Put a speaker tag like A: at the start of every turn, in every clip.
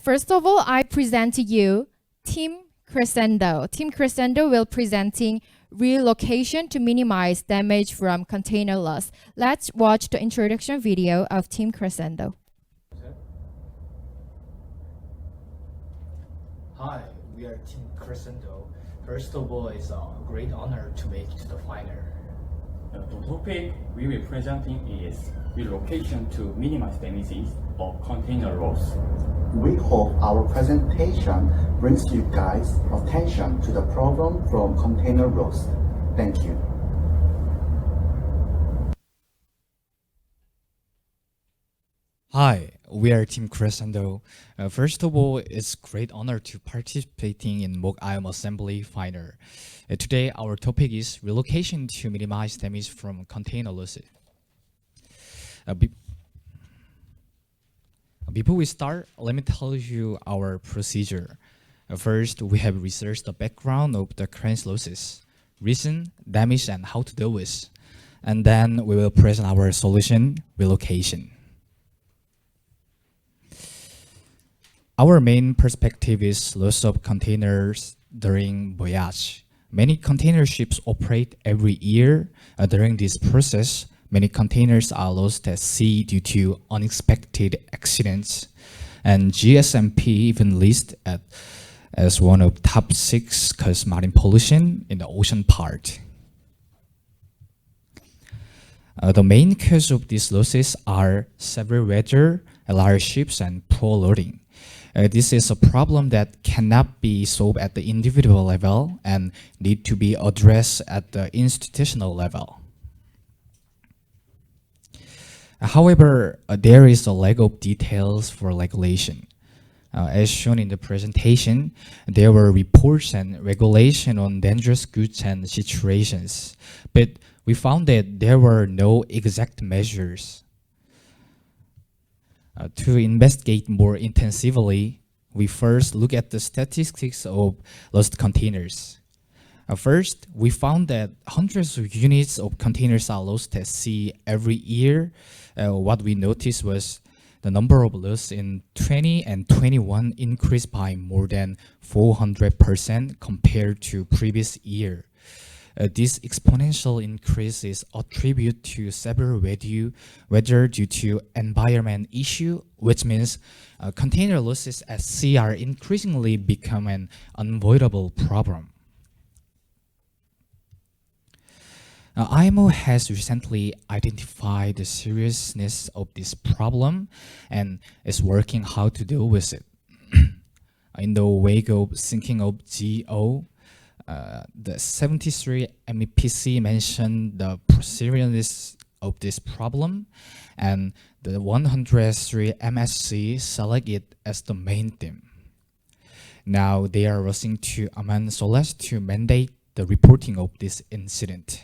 A: First of all, I present to you Team Crescendo. Team Crescendo will presenting relocation to minimize damage from container loss. Let's watch the introduction video of Team Crescendo.
B: Hi, we are Team Crescendo. First of all, it's a great honor to make it to the final.
C: The topic we will presenting is relocation to minimize damages of container loss.
D: We hope our presentation brings you guys attention to the problem from container loss. Thank you.
E: Hi, we are Team Crescendo. First of all, it's great honor to participating in moeiIMO assembly final. Today, our topic is relocation to minimize damage from container losses. Before we start, let me tell you our procedure. First, we have researched the background of the current losses, reason, damage, and how to deal with. And then we will present our solution, relocation. Our main perspective is loss of containers during voyage. Many container ships operate every year. During this process, many containers are lost at sea due to unexpected accidents. And GSMP even lists as one of top 6 cause marine pollution in the ocean part. The main cause of these losses are severe weather, large ships, and poor loading. This is a problem that cannot be solved at the individual level and need to be addressed at the institutional level. However, there is a lack of details for regulation. As shown in the presentation, there were reports and regulation on dangerous goods and situations, but we found that there were no exact measures. To investigate more intensively, we first look at the statistics of lost containers. First, we found that hundreds of units of containers are lost at sea every year. What we noticed was the number of loss in 20 and 21 increased by more than 400% compared to previous year. This exponential increase is attributed to severe weather due to environment issue, which means container losses at sea are increasingly become an unavoidable problem. IMO has recently identified the seriousness of this problem and is working how to deal with it. In the wake of sinking of GO, the 73 MEPC mentioned the seriousness of this problem, and the 103 MSC select it as the main theme. Now they are rushing to amend SOLAS to mandate the reporting of this incident.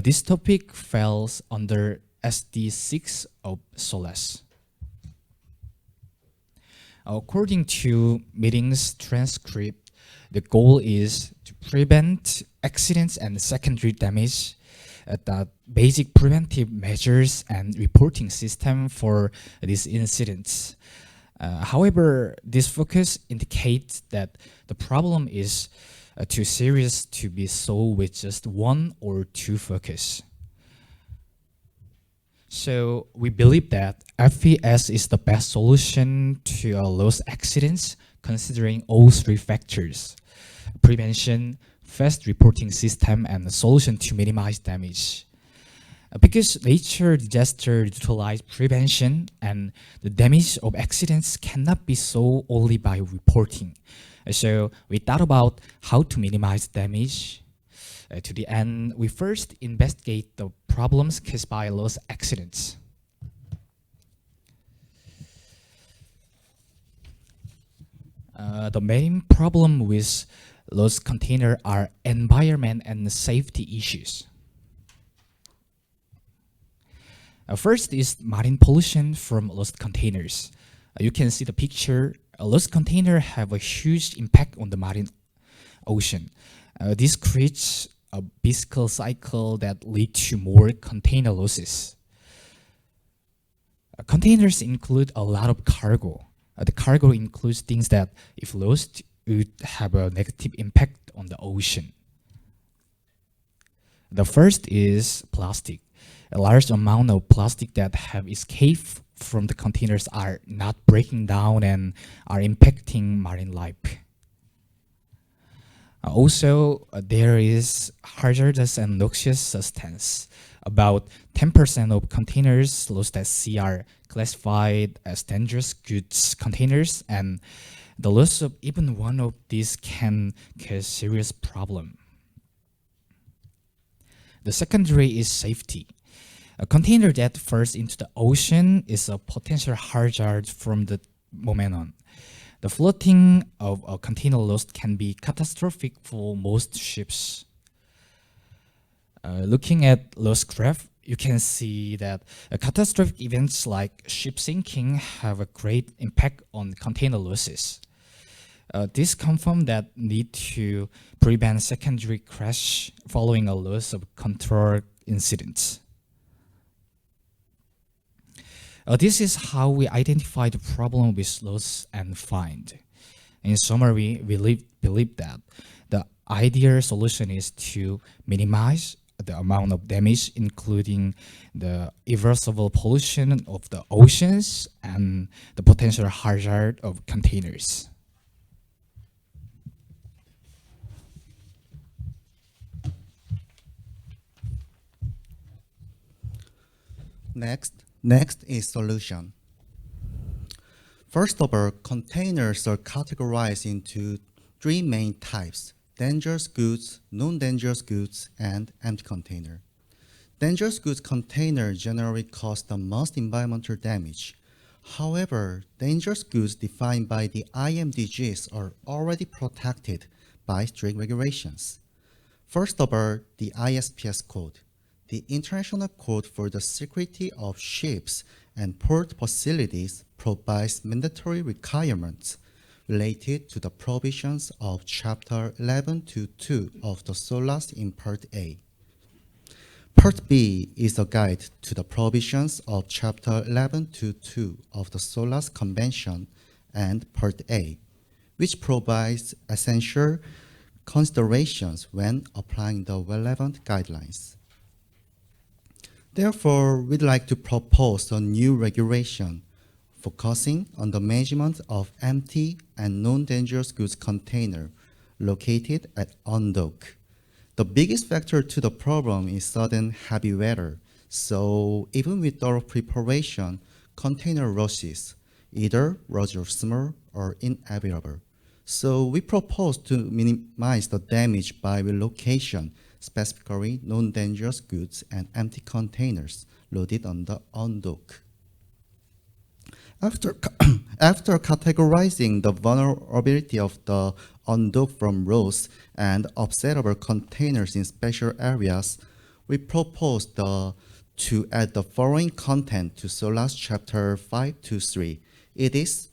E: This topic falls under SD6 of SOLAS. According to meetings transcript, the goal is to prevent accidents and secondary damage. The basic preventive measures and reporting system for these incidents. However, this focus indicates that the problem is too serious to be solved with just one or two focus. So we believe that FES is the best solution to loss accidents, considering all 3 factors: prevention, fast reporting system, and a solution to minimize damage. Because nature disaster utilize prevention, and the damage of accidents cannot be solved only by reporting. So we thought about how to minimize damage. To the end, we first investigate the problems caused by loss accidents. The main problem with lost container are environment and safety issues. First is marine pollution from lost containers. You can see the picture. Lost containers have a huge impact on the marine ocean. This creates a vicious cycle that leads to more container losses. Containers include a lot of cargo. The cargo includes things that, if lost, would have a negative impact on the ocean. The first is plastic. A large amount of plastic that have escaped from the containers are not breaking down and are impacting marine life. Also, there is hazardous and noxious substance. About 10% of containers lost at sea are classified as dangerous goods containers, and the loss of even one of these can cause serious problem. The secondary is safety. A container that falls into the ocean is a potential hazard from the moment on. The floating of a container lost can be catastrophic for most ships. Looking at lost craft, you can see that catastrophic events like ship sinking have a great impact on container losses. This confirms that need to prevent secondary crash following a loss of control incident. This is how we identify the problem with loss and find. In summary, we believe that the ideal solution is to minimize the amount of damage, including the irreversible pollution of the oceans and the potential hazard of containers.
D: Next is solution. First of all, containers are categorized into three main types: dangerous goods, non-dangerous goods, and empty container. Dangerous goods containers generally cause the most environmental damage. However, dangerous goods defined by the IMDGs are already protected by strict regulations. First of all, the ISPS code, the International Code for the Security of Ships and Port Facilities, provides mandatory requirements related to the provisions of Chapter 11.2.2 of the SOLAS in Part A. Part B is a guide to the provisions of Chapter 11.2.2 of the SOLAS Convention and Part A, which provides essential considerations when applying the relevant guidelines. Therefore, we'd like to propose a new regulation focusing on the management of empty and non-dangerous goods container located on dock. The biggest factor to the problem is sudden heavy weather, so even with thorough preparation, container losses either large or small are inevitable. So we propose to minimize the damage by relocation, specifically non-dangerous goods and empty containers loaded on dock. After categorizing the vulnerability of the on-dock from loss and observable containers in special areas, we propose to add the following content to SOLAS Chapter 5.2.3. It is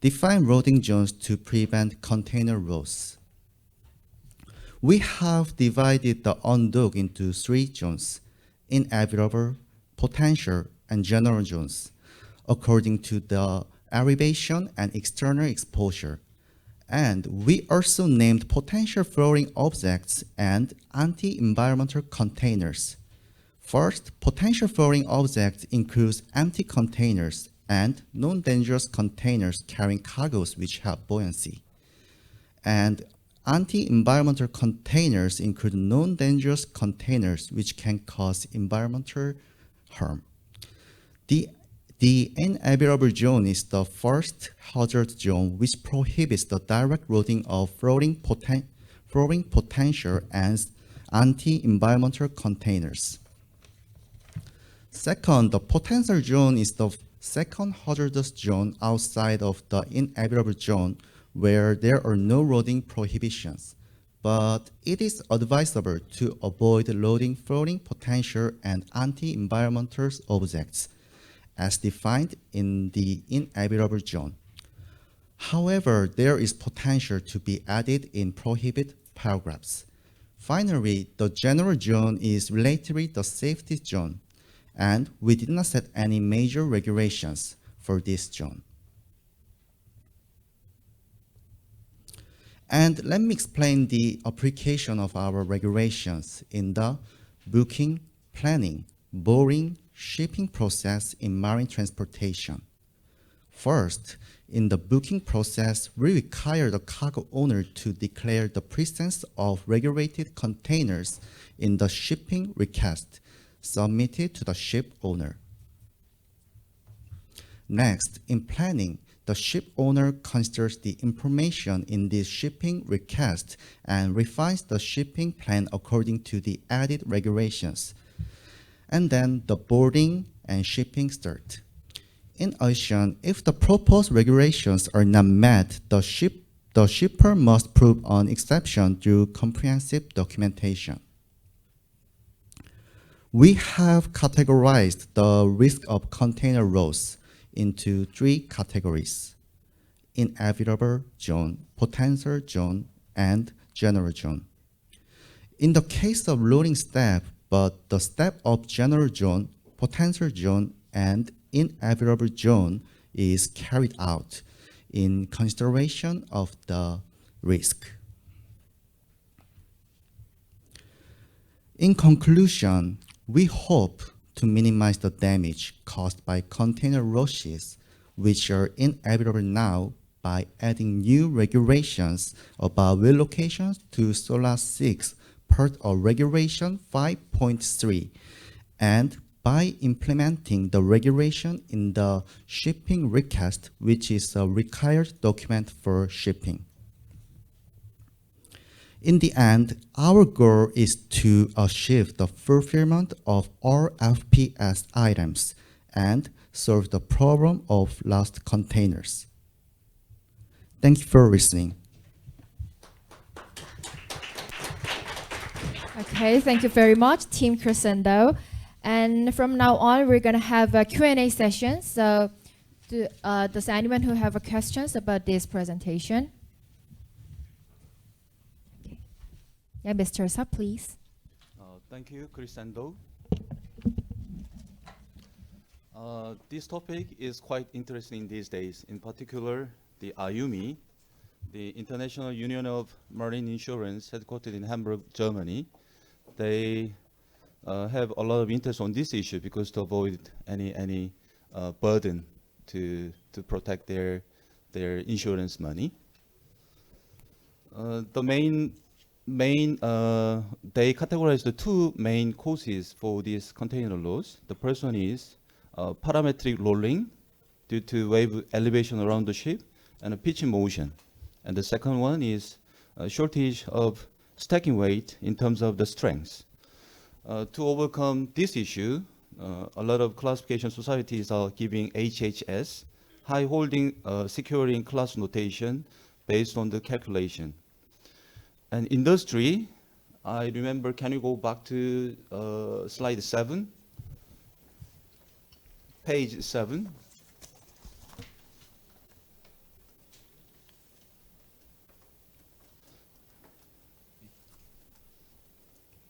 D: define loading zones to prevent container loss. We have divided the on-dock into three zones: inevitable, potential, and general zones, according to the elevation and external exposure. And we also named potential floating objects and anti-environmental containers. First, potential floating objects includes empty containers and non-dangerous containers carrying cargoes which have buoyancy. And anti-environmental containers include non-dangerous containers which can cause environmental harm. The inevitable zone is the first hazard zone, which prohibits the direct loading of floating potential and anti-environmental containers. Second, the potential zone is the second hazardous zone outside of the inevitable zone, where there are no loading prohibitions, but it is advisable to avoid loading floating potential and anti-environmental objects, as defined in the inevitable zone. However, there is potential to be added in prohibit paragraphs. Finally, the general zone is relatively the safety zone, and we did not set any major regulations for this zone. And let me explain the application of our regulations in the booking, planning, boarding, shipping process in marine transportation. First, in the booking process, we require the cargo owner to declare the presence of regulated containers in the shipping request submitted to the ship owner. Next, in planning, the ship owner considers the information in this shipping request and refines the shipping plan according to the added regulations. And then the boarding and shipping start. In addition, if the proposed regulations are not met, the shipper must prove an exception through comprehensive documentation. We have categorized the risk of container loss into 3 categories: inevitable zone, potential zone, and general zone. In the case of loading step, but the step of general zone, potential zone, and inevitable zone is carried out in consideration of the risk. In conclusion, we hope to minimize the damage caused by container losses, which are inevitable now, by adding new regulations about relocations to SOLAS 6, part of Regulation 5.3, and by implementing the regulation in the shipping request, which is a required document for shipping. In the end, our goal is to achieve the fulfillment of all FPS items and solve the problem of lost containers. Thank you for listening.
A: Okay, thank you very much, Team Crescendo. And from now on, we're going to have a Q&A session. So does anyone who have questions about this presentation? Okay. Yeah, Mr. Sa, please.
F: Thank you, Crescendo. This topic is quite interesting these days. In particular, the IUMI, the International Union of Marine Insurance, headquartered in Hamburg, Germany. They have a lot of interest on this issue because to avoid any burden to protect their insurance money. The main they categorize the 2 main causes for this container loss. The first one is parametric rolling due to wave elevation around the ship and a pitching motion. And the second one is a shortage of stacking weight in terms of the strength. To overcome this issue, a lot of classification societies are giving HHS, high holding securing class notation based on the calculation. And industry, I remember, can you go back to slide 7? Page 7.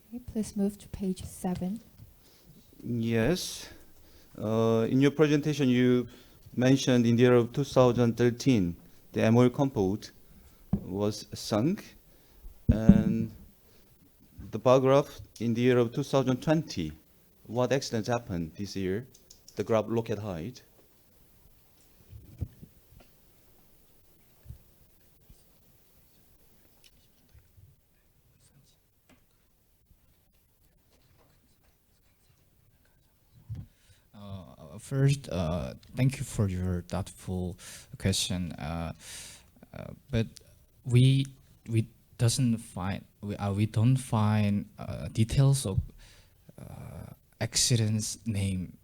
A: Okay, please move to page 7.
F: Yes. In your presentation, you mentioned in the year of 2013, the MOL compound was sunk. And the bar graph in the year of 2020, what accidents happened this year? The graph look at height.
E: First, thank you for your thoughtful question. But we don't find details of accidents name.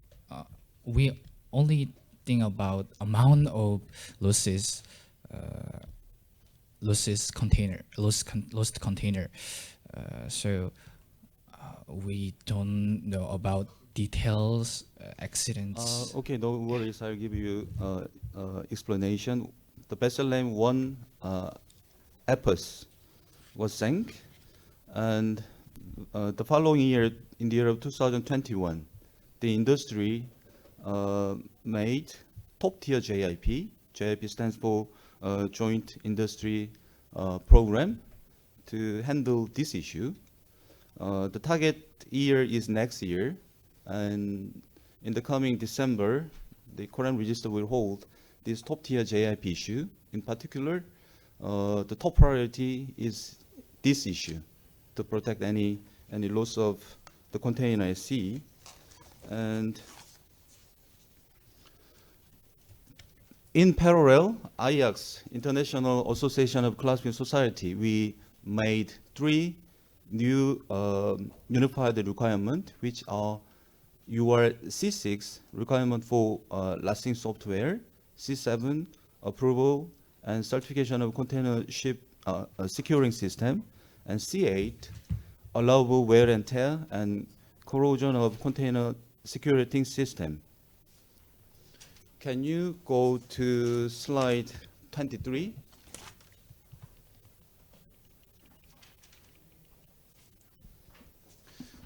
E: We only think about amount of lost container. So we don't know about details, accidents.
F: Okay, no worries. I'll give you explanation. The vessel name 1 Epos was sank, and the following year, in the year of 2021, the industry made top-tier JIP. JIP stands for Joint Industry program to handle this issue. The target year is next year, and in the coming December, the Korean Register will hold this top-tier JIP issue. In particular, the top priority is this issue, to protect any loss of the container at sea. And in parallel, IACS, International Association of Classification Society, we made 3 new unified requirements, which are your C6 requirement for lasting software, C7 approval and certification of container ship securing system, and C8 allowable wear and tear and corrosion of container security system. Can you go to slide 23?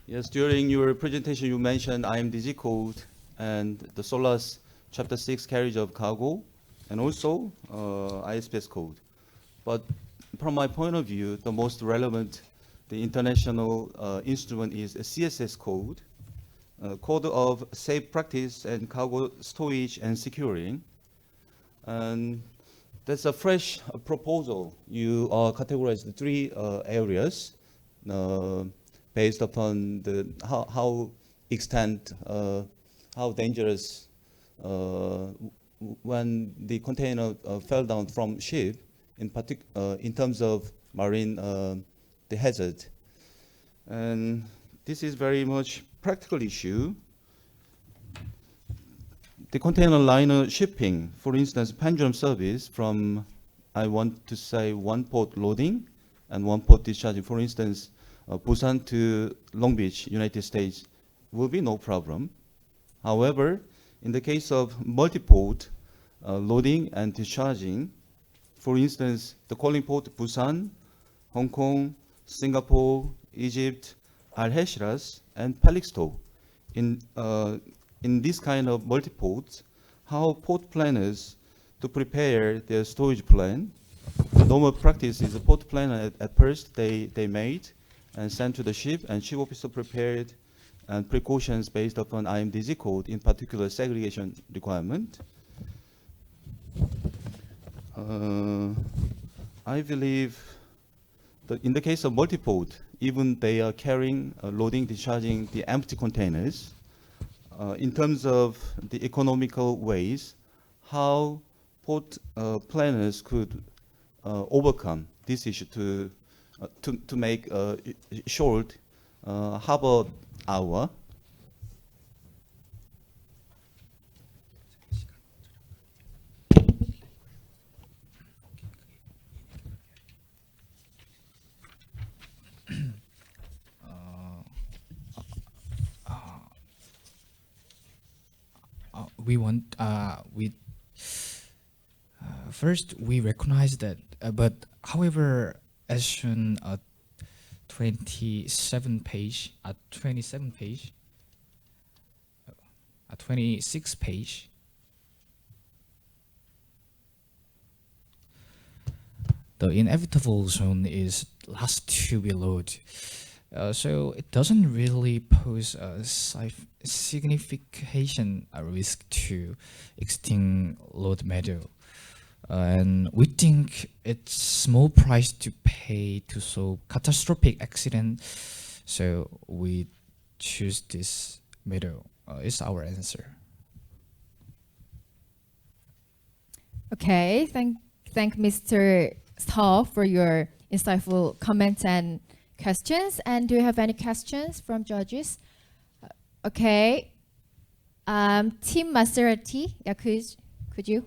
F: Yes, during your presentation you mentioned IMDG code and the SOLAS Chapter 6 carriage of cargo, and also ISPS code. But from my point of view, the most relevant, the international instrument is a CSS code, Code of Safe Practice and Cargo Storage and Securing. And that's a fresh proposal. You categorize the 3 areas based upon the how extent, how dangerous when the container fell down from ship, in terms of marine the hazard. And this is very much practical issue. The container liner shipping, for instance, pendulum service from, I want to say, 1 port loading and 1 port discharging, for instance, Busan to Long Beach, United States, will be no problem. However, in the case of multi-port loading and discharging, for instance, the calling port Busan, Hong Kong, Singapore, Egypt, Algeciras, and Felixstowe. In this kind of multi-ports, how port planners to prepare their storage plan. The normal practice is the port planner at first they made and sent to the ship, and ship officer prepared and precautions based upon IMDG code, in particular segregation requirement. I believe that in the case of multi-port, even they are carrying, loading, discharging the empty containers. In terms of the economical ways, how port planners could overcome this issue to make short harbor hour.
E: First we recognize that, but however, as shown at 26 page, the inevitable zone is last to be loaded. So it doesn't really pose a significant risk to extinct load matter. And we think it's small price to pay to solve catastrophic accident. So we choose this middle. Is our answer.
A: Okay, thank Mr. Seo for your insightful comments and questions. And do you have any questions from judges? Okay, Team Maserati, yeah, could you?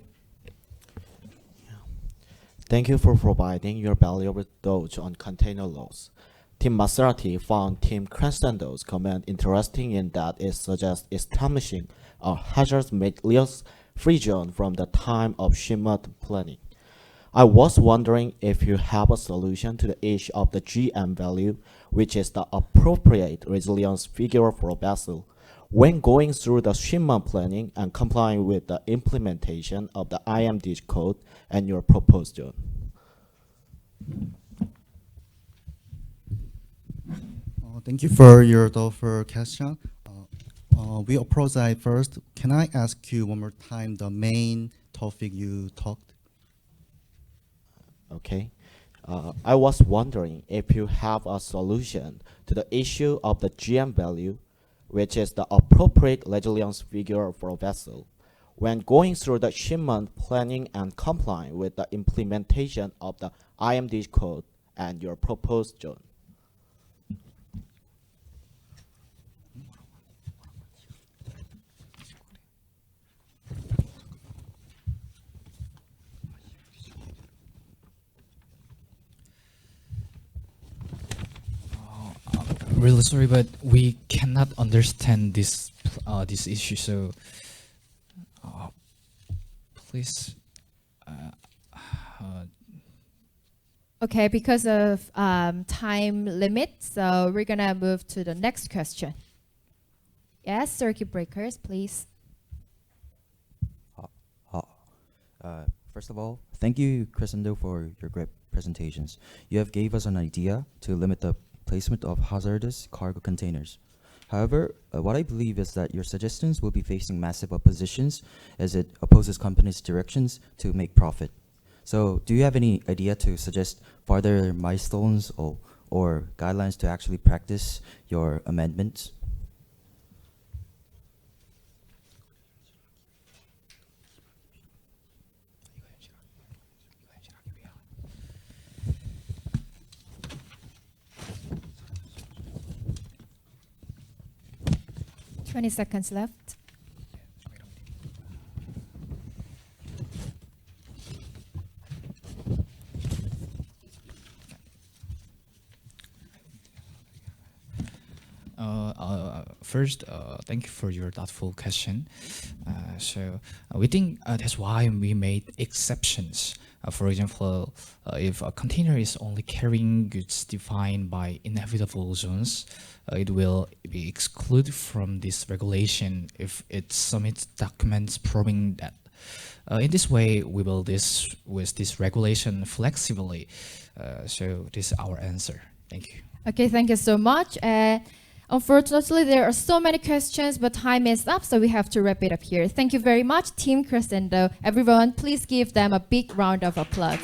G: Thank you for providing your valuable thoughts on container laws. Team Maserati found Team Crescendo's comment interesting in that it suggests establishing a hazardous materials free zone from the time of shipment planning. I was wondering if you have a solution to the issue of the GM value, which is the appropriate resilience figure for a vessel, when going through the shipment planning and complying with the implementation of the IMDG code and your proposed zone.
D: Thank you for your thoughtful question. We approach that first. Can I ask you one more time the main topic you talked?
G: Okay. I was wondering if you have a solution to the issue of the GM value, which is the appropriate resilience figure for a vessel, when going through the shipment planning and complying with the implementation of the IMD code and your proposed zone.
E: Really sorry, but we cannot understand this this issue. So, please.
A: Okay, because of time limit, so we're gonna move to the next question. Yes, circuit breakers, please.
H: First of all, thank you, Crescendo, for your great presentations. You have gave us an idea to limit the placement of hazardous cargo containers. However, what I believe is that your suggestions will be facing massive oppositions as it opposes companies' directions to make profit. So do you have any idea to suggest further milestones or guidelines to actually practice your amendments?
A: Twenty seconds left.
E: First, thank you for your thoughtful question. We think that's why we made exceptions. For example, if a container is only carrying goods defined by inevitable zones, it will be excluded from this regulation if it submits documents proving that. In this way, we will with this regulation flexibly. So this is our answer. Thank you.
A: Okay, thank you so much. Unfortunately, there are so many questions, but time is up, so we have to wrap it up here. Thank you very much, Team Crescendo. Everyone, please give them a big round of applause.